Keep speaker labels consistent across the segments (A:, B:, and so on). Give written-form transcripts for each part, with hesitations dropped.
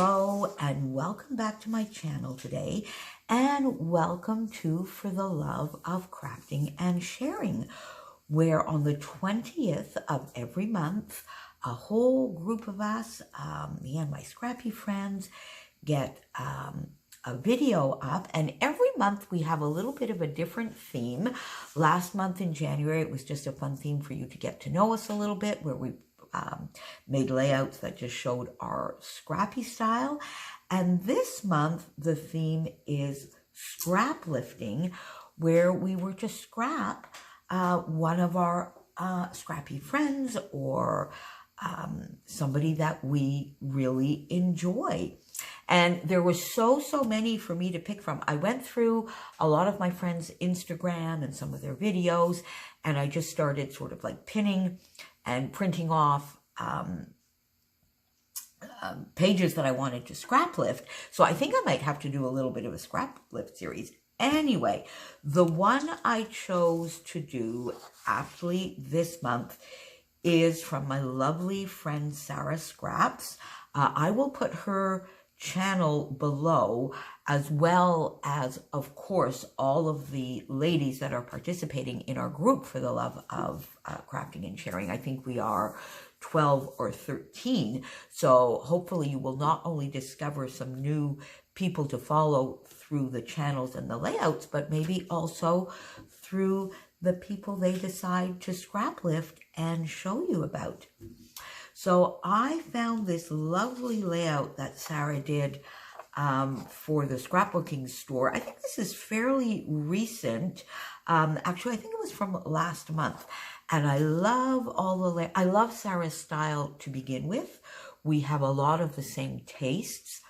A: Hello and welcome back to my channel today, and welcome to For the Love of Crafting and Sharing, where on the 20th of every month a whole group of us, me and my scrappy friends, get a video up, and every month we have a little bit of a different theme. Last month in January it was just a fun theme for you to get to know us a little bit, where we made layouts that just showed our scrappy style. And this month the theme is scraplifting, where we were to scrap one of our scrappy friends or somebody that we really enjoy. And there were so many for me to pick from. I went through a lot of my friends' Instagram and some of their videos, and I just started sort of like pinning and printing off pages that I wanted to scraplift. So I think I might have to do a little bit of a scraplift series. Anyway, the one I chose to do actually this month is from my lovely friend Sara Scraps. I will put her channel below, as well as, of course, all of the ladies that are participating in our group For the Love of Crafting and Sharing. I think we are 12 or 13. So hopefully you will not only discover some new people to follow through the channels and the layouts, but maybe also through the people they decide to scraplift and show you about. So I found this lovely layout that Sara did for the scrapbooking store. I think this is fairly recent. Actually, I think it was from last month. And I love I love Sara's style to begin with. We have a lot of the same tastes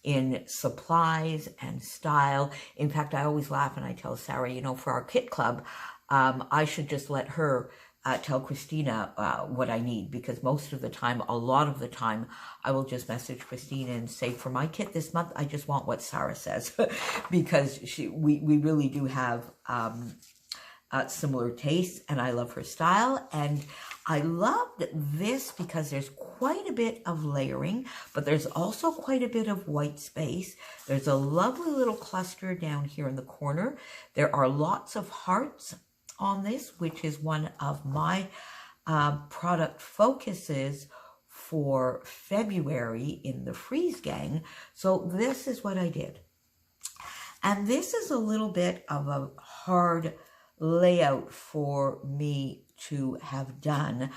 A: in supplies and style. In fact, I always laugh and I tell Sara, you know, for our kit club, I should just let her tell Christina what I need, because most of the time, a lot of the time, I will just message Christina and say, for my kit this month, I just want what Sara says, because we really do have similar tastes, and I love her style. And I loved this because there's quite a bit of layering, but there's also quite a bit of white space. There's a lovely little cluster down here in the corner. There are lots of hearts on this, which is one of my product focuses for February in the Freeze Gang. So this is what I did. And this is a little bit of a hard layout for me to have done.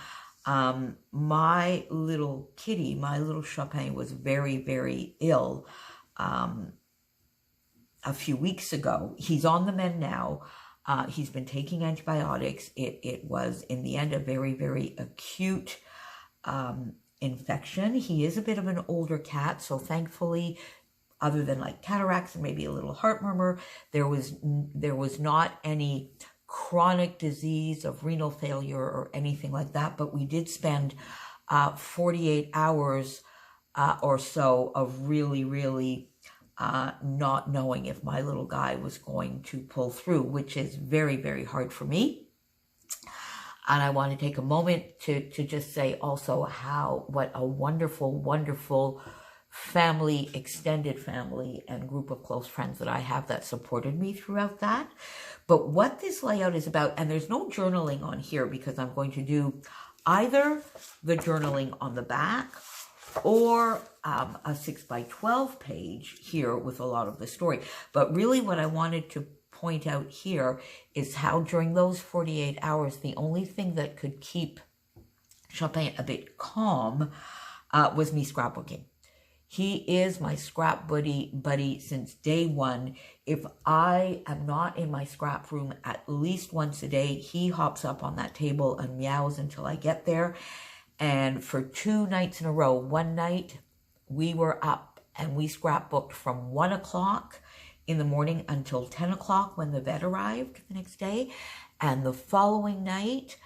A: My little kitty, my little Chopin, was very ill a few weeks ago. He's on the mend now. He's been taking antibiotics. It was, in the end, a very acute infection. He is a bit of an older cat, so thankfully, other than like cataracts and maybe a little heart murmur, there was not any chronic disease of renal failure or anything like that. But we did spend 48 hours or so of really not knowing if my little guy was going to pull through, which is very hard for me. And I want to take a moment to just say also what a wonderful family, extended family, and group of close friends that I have that supported me throughout that. But what this layout is about, and there's no journaling on here because I'm going to do either the journaling on the back or a 6x12 page here with a lot of the story. But really what I wanted to point out here is how during those 48 hours, the only thing that could keep Chopin a bit calm was me scrapbooking. He is my scrap buddy since day one. If I am not in my scrap room at least once a day, he hops up on that table and meows until I get there. And for 2 nights in a row, one night we were up and we scrapbooked from 1 o'clock in the morning until 10 o'clock when the vet arrived the next day. And the following night,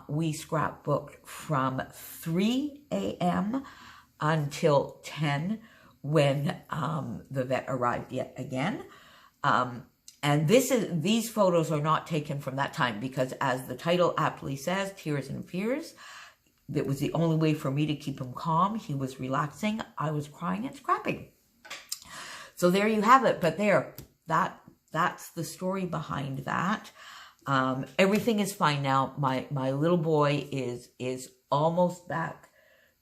A: we scrapbooked from 3 a.m. until 10 when the vet arrived yet again. And these photos are not taken from that time because, as the title aptly says, Tears and Fears, That was the only way for me to keep him calm. He was relaxing. I was crying and scrapping. So there you have it. But that's the story behind that. Everything is fine now. My little boy is almost back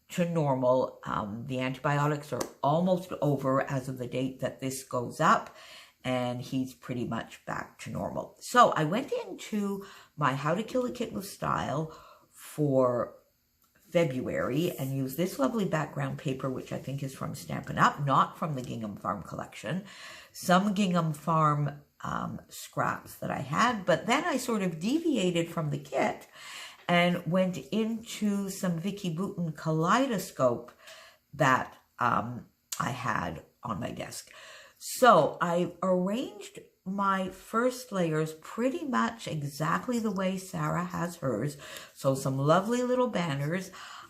A: to normal. The antibiotics are almost over as of the date that this goes up, and he's pretty much back to normal. So I went into my How to Kill a Kitten with Style for February and used this lovely background paper, which I think is from Stampin' Up, not from the Gingham Farm collection. Some Gingham Farm scraps that I had, but then I sort of deviated from the kit and went into some Vicki Boutin kaleidoscope that I had on my desk. So I arranged my first layers pretty much exactly the way Sara has hers. So some lovely little banners.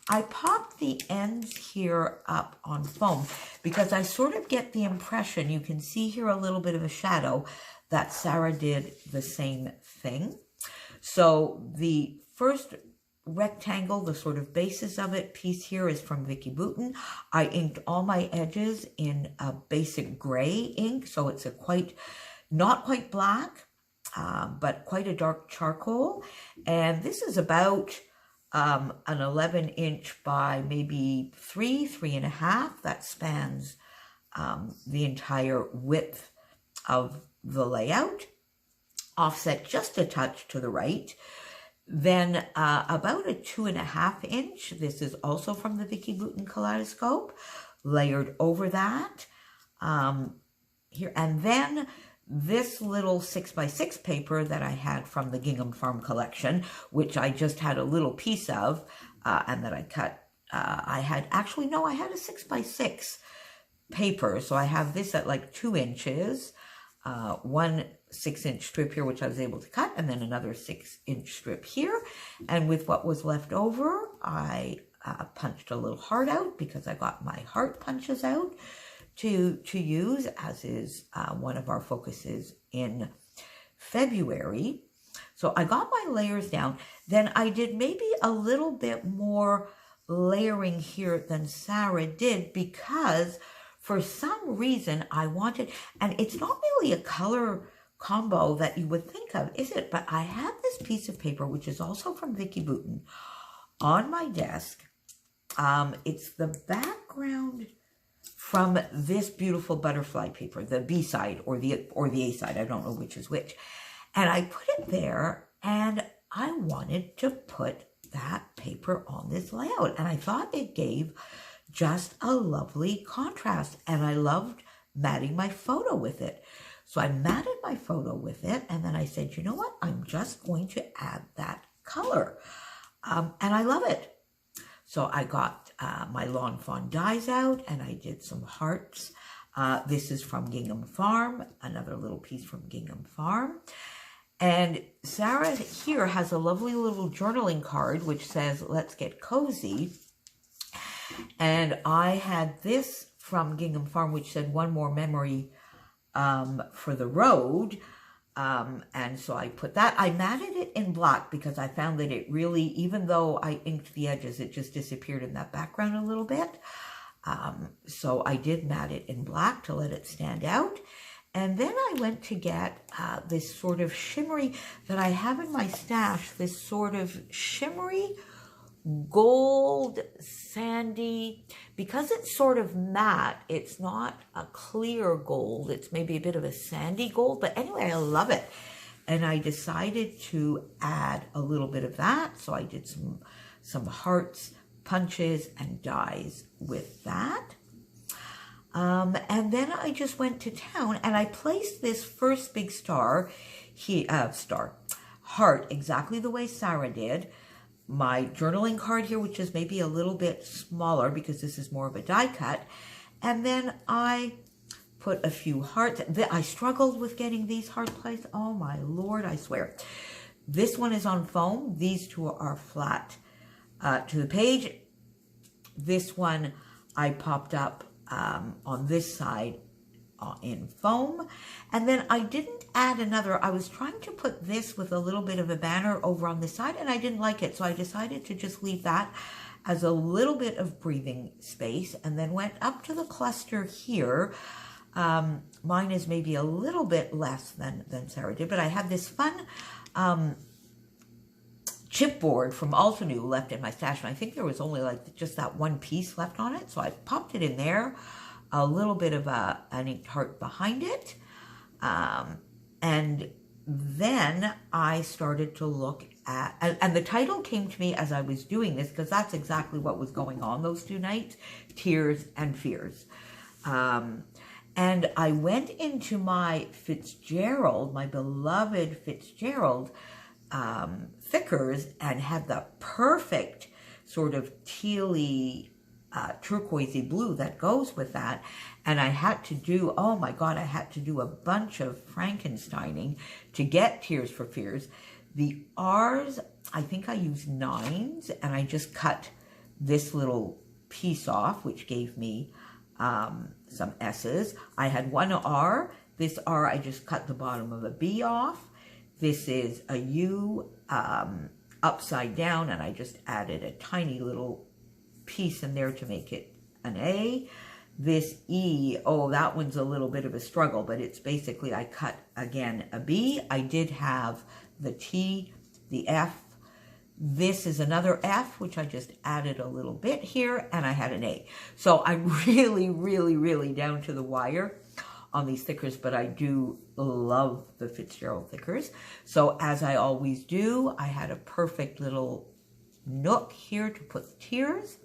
A: I popped the ends here up on foam because I sort of get the impression, you can see here a little bit of a shadow, that Sara did the same thing. So the first rectangle, the sort of basis of it piece here is from Vicki Boutin. I inked all my edges in a basic gray ink, so it's a not quite black, but quite a dark charcoal. And this is about an 11-inch by maybe 3.5. That spans the entire width of the layout, offset just a touch to the right. Then about a 2.5 inch, this is also from the Vicki Boutin kaleidoscope, layered over that here. And then this little 6x6 paper that I had from the Gingham Farm collection, which I just had a little piece of and that I cut. I had a 6x6 paper. So I have this at like 2 inches, one 6-inch strip here, which I was able to cut, and then another 6-inch strip here. And with what was left over, I punched a little heart out because I got my heart punches out to use, as is one of our focuses in February. So I got my layers down. Then I did maybe a little bit more layering here than Sara did because for some reason I wanted, and it's not really a color combo that you would think of, is it? But I have this piece of paper, which is also from Vicki Boutin, on my desk. It's the background from this beautiful butterfly paper, the B side or the A side. I don't know which is which. And I put it there, and I wanted to put that paper on this layout. And I thought it gave just a lovely contrast. And I loved matting my photo with it. So I matted my photo with it, and then I said, you know what? I'm just going to add that color. And I love it. So I got my Lawn Fawn dies out, and I did some hearts. This is from Gingham Farm, another little piece from Gingham Farm. And Sara here has a lovely little journaling card, which says, let's get cozy. And I had this from Gingham Farm, which said, one more memory for the road. And so I put that, I matted it in black because I found that it really, even though I inked the edges, it just disappeared in that background a little bit. So I did mat it in black to let it stand out. And then I went to get this sort of shimmery that I have in my stash, this sort of shimmery gold, sandy, because it's sort of matte, it's not a clear gold, it's maybe a bit of a sandy gold, but anyway, I love it. And I decided to add a little bit of that, so I did some hearts, punches, and dies with that. And then I just went to town, and I placed this first big heart, exactly the way Sara did. My journaling card here, which is maybe a little bit smaller because this is more of a die cut. And then I put a few hearts. I struggled with getting these heart placed. Oh my Lord, I swear. This one is on foam. These two are flat to the page. This one I popped up on this side in foam. And then I didn't add another. I was trying to put this with a little bit of a banner over on the side, and I didn't like it. So I decided to just leave that as a little bit of breathing space, and then went up to the cluster here. Mine is maybe a little bit less than Sarah did, but I had this fun chipboard from Altenew left in my stash, and I think there was only like just that one piece left on it, so I popped it in there, a little bit of an inked heart behind it, and then I started to look at, and the title came to me as I was doing this, because that's exactly what was going on those 2 nights, Tears and Fears. And I went into my Fitzgerald, my beloved Fitzgerald thickers, and had the perfect sort of tealy, turquoisey blue that goes with that. And I had to do, oh my God, I had to do a bunch of Frankensteining to get Tears for Fears. The R's, I think I used 9s, and I just cut this little piece off, which gave me some S's. I had 1 R. This R, I just cut the bottom of a B off. This is a U upside down, and I just added a tiny little piece in there to make it an A. This E, oh, that one's a little bit of a struggle, but it's basically, I cut, again, a B. I did have the T, the F. This is another F, which I just added a little bit here, and I had an A. So I'm really, really, really down to the wire on these thickers, but I do love the Fitzgerald thickers. So as I always do, I had a perfect little nook here to put the tears,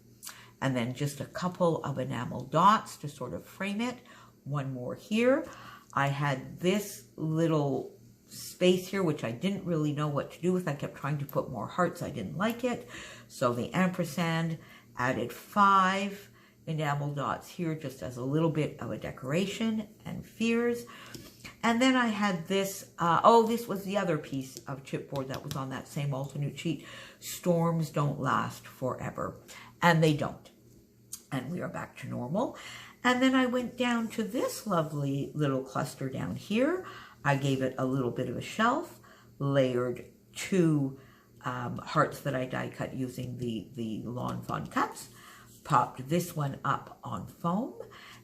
A: and then just a couple of enamel dots to sort of frame it. 1 more here. I had this little space here, which I didn't really know what to do with. I kept trying to put more hearts. I didn't like it. So the ampersand, added 5 enamel dots here just as a little bit of a decoration, and Fears. And then I had this, this was the other piece of chipboard that was on that same Altenew sheet. Storms don't last forever. And they don't. And we are back to normal. And then I went down to this lovely little cluster down here. I gave it a little bit of a shelf, layered 2 hearts that I die cut using the Lawn Fawn cups, popped this one up on foam,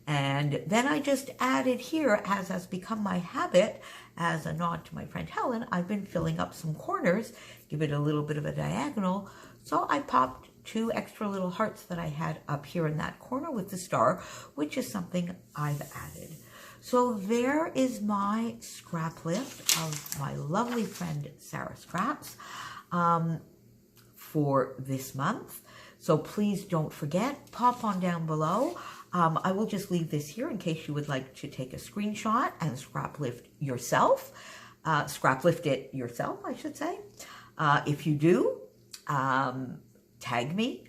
A: and then I just added here, as has become my habit, as a nod to my friend Helen, I've been filling up some corners, give it a little bit of a diagonal, so I popped 2 extra little hearts that I had up here in that corner with the star, which is something I've added. So there is my scrap lift of my lovely friend Sara Scraps for this month. So please don't forget, pop on down below. I will just leave this here in case you would like to take a screenshot and scraplift yourself. Scraplift it yourself, I should say. If you do, tag me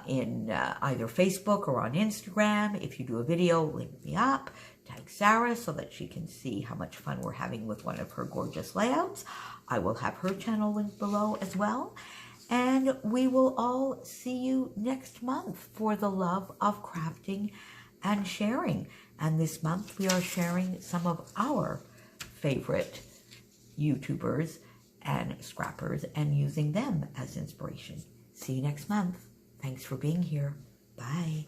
A: in either Facebook or on Instagram. If you do a video, link me up. Tag Sarah so that she can see how much fun we're having with one of her gorgeous layouts. I will have her channel linked below as well. And we will all see you next month for the love of crafting and sharing. And this month we are sharing some of our favorite YouTubers and scrappers and using them as inspiration. See you next month. Thanks for being here. Bye.